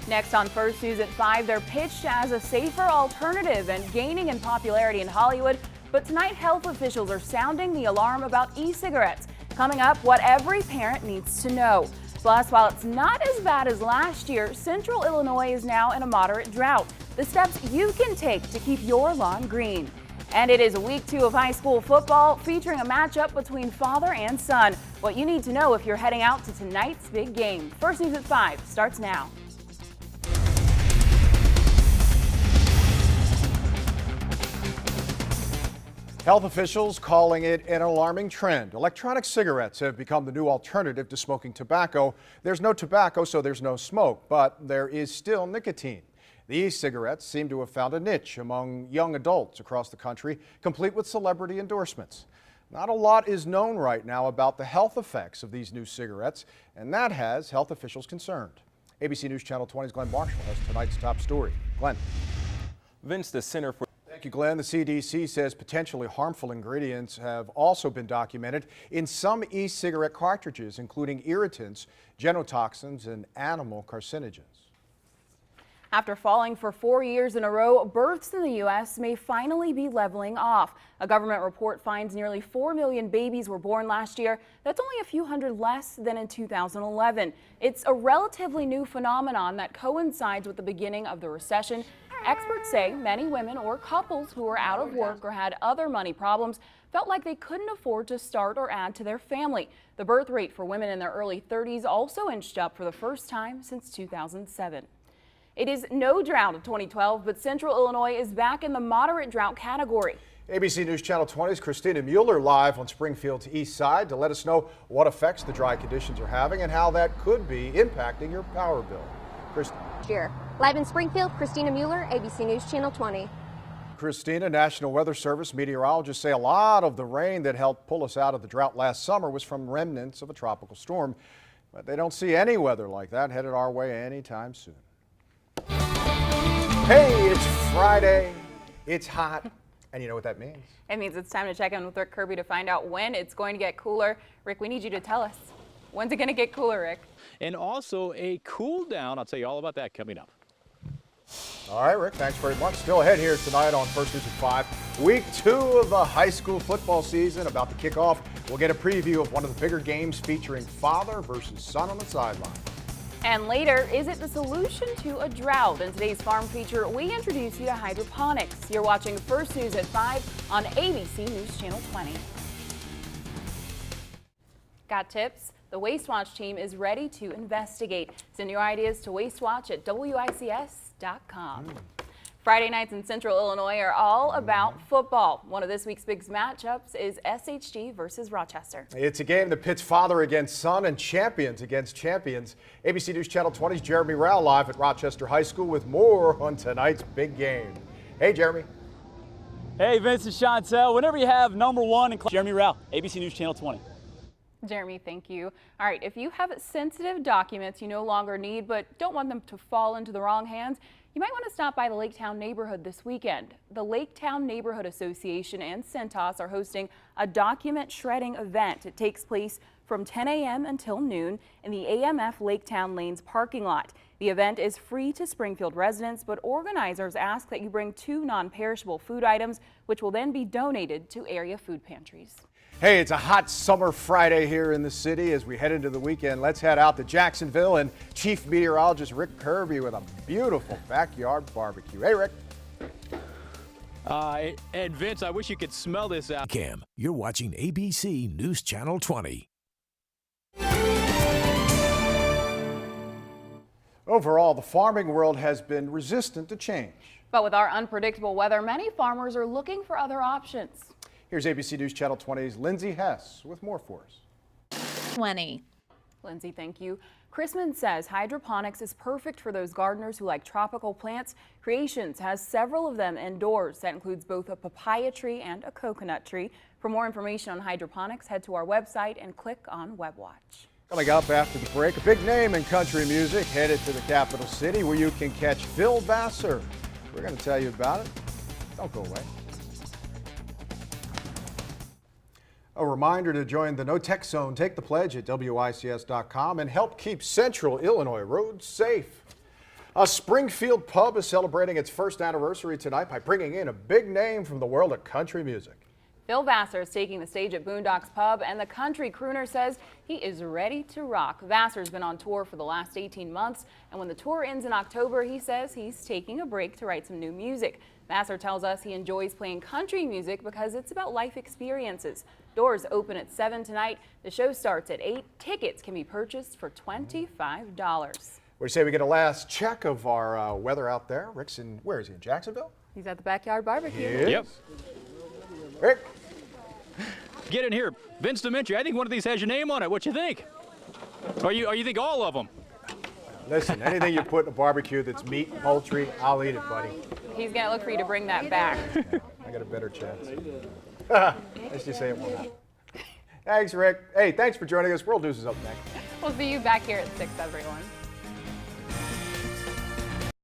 Next on First News at 5, they're pitched as a safer alternative and gaining in popularity in Hollywood. But tonight, health officials are sounding the alarm about e-cigarettes. Coming up, what every parent needs to know. Plus, while it's not as bad as last year, Central Illinois is now in a moderate drought. The steps you can take to keep your lawn green. And it is week 2 of high school football, featuring a matchup between father and son. What you need to know if you're heading out to tonight's big game. First News at 5 starts now. Health officials calling it an alarming trend. Electronic cigarettes have become the new alternative to smoking tobacco. There's no tobacco, so there's no smoke, but there is still nicotine. The e-cigarettes seem to have found a niche among young adults across the country, complete with celebrity endorsements. Not a lot is known right now about the health effects of these new cigarettes, and that has health officials concerned. ABC News Channel 20's Glenn Marshall has tonight's top story. Glenn. Vince, the Center for Thank you, Glenn. The CDC says potentially harmful ingredients have also been documented in some e-cigarette cartridges, including irritants, genotoxins, and animal carcinogens. After falling for 4 years in a row, births in the U.S. may finally be leveling off. A government report finds nearly 4 million babies were born last year. That's only a few hundred less than in 2011. It's a relatively new phenomenon that coincides with the beginning of the recession. Experts say many women or couples who were out of work or had other money problems felt like they couldn't afford to start or add to their family. The birth rate for women in their early 30s also inched up for the first time since 2007. It is no drought of 2012, but Central Illinois is back in the moderate drought category. ABC News Channel 20's Christina Mueller live on Springfield's east side to let us know what effects the dry conditions are having and how that could be impacting your power bill. Here, live in Springfield, Christina Mueller, ABC News Channel 20. Christina, National Weather Service meteorologists say a lot of the rain that helped pull us out of the drought last summer was from remnants of a tropical storm, but they don't see any weather like that headed our way anytime soon. Hey, it's Friday, it's hot, and you know what that means. It means it's time to check in with Rick Kirby to find out when it's going to get cooler. Rick, we need you to tell us. When's it going to get cooler, Rick? And also a cool down. I'll tell you all about that coming up. All right, Rick, thanks very much. Still ahead here tonight on First News at 5. Week 2 of the high school football season about to kick off. We'll get a preview of one of the bigger games featuring father versus son on the sideline. And later, is it the solution to a drought? In today's farm feature, we introduce you to hydroponics. You're watching First News at 5 on ABC News Channel 20. Got tips? The Waste Watch team is ready to investigate. Send your ideas to wastewatch at WICS.com. Friday nights in Central Illinois are all about football. One of this week's big matchups is SHG versus Rochester. It's a game that pits father against son and champions against champions. ABC News Channel 20's Jeremy Rao live at Rochester High School with more on tonight's big game. Hey, Jeremy. Hey, Vince and Chantel. Whenever you have number one and Jeremy Rao, ABC News Channel 20. Jeremy, thank you. All right, if you have sensitive documents you no longer need but don't want them to fall into the wrong hands, you might want to stop by the Laketown neighborhood this weekend. The Laketown Neighborhood Association and Centos are hosting a document shredding event. It takes place from 10 a.m. until noon in the AMF Laketown Lanes parking lot. The event is free to Springfield residents, but organizers ask that you bring 2 non-perishable food items, which will then be donated to area food pantries. Hey, it's a hot summer Friday here in the city. As we head into the weekend, let's head out to Jacksonville and Chief Meteorologist Rick Kirby with a beautiful backyard barbecue. Hey, Rick. And Vince, I wish you could smell this out. Cam, you're watching ABC News Channel 20. Overall, the farming world has been resistant to change. But with our unpredictable weather, many farmers are looking for other options. Here's ABC News Channel 20's Lindsay Hess with more for us. 20. Lindsay, thank you. Chrisman says hydroponics is perfect for those gardeners who like tropical plants. Creations has several of them indoors. That includes both a papaya tree and a coconut tree. For more information on hydroponics, head to our website and click on WebWatch. Coming up after the break, a big name in country music headed to the capital city where you can catch Phil Vassar. We're going to tell you about it. Don't go away. A reminder to join the No Tech Zone. Take the pledge at WICS.com and help keep Central Illinois roads safe. A Springfield pub is celebrating its first anniversary tonight by bringing in a big name from the world of country music. Phil Vassar is taking the stage at Boondocks Pub, and the country crooner says he is ready to rock. Vassar's been on tour for the last 18 months, and when the tour ends in October, he says he's taking a break to write some new music. Vassar tells us he enjoys playing country music because it's about life experiences. Doors open at 7 tonight. The show starts at 8. Tickets can be purchased for $25. What do you say we get a last check of our weather out there? Rick's in, where is he, in Jacksonville? He's at the backyard barbecue. Yep. Rick? Get in here. Vince Demetri, I think one of these has your name on it. What you think? Or you think all of them? Listen, anything you put in a barbecue that's meat, poultry, I'll eat it, buddy. He's going to look for you to bring that back. I got a better chance. Let's just say it won't happen. Thanks, Rick. Hey, thanks for joining us. World News is up next. We'll see you back here at 6, everyone.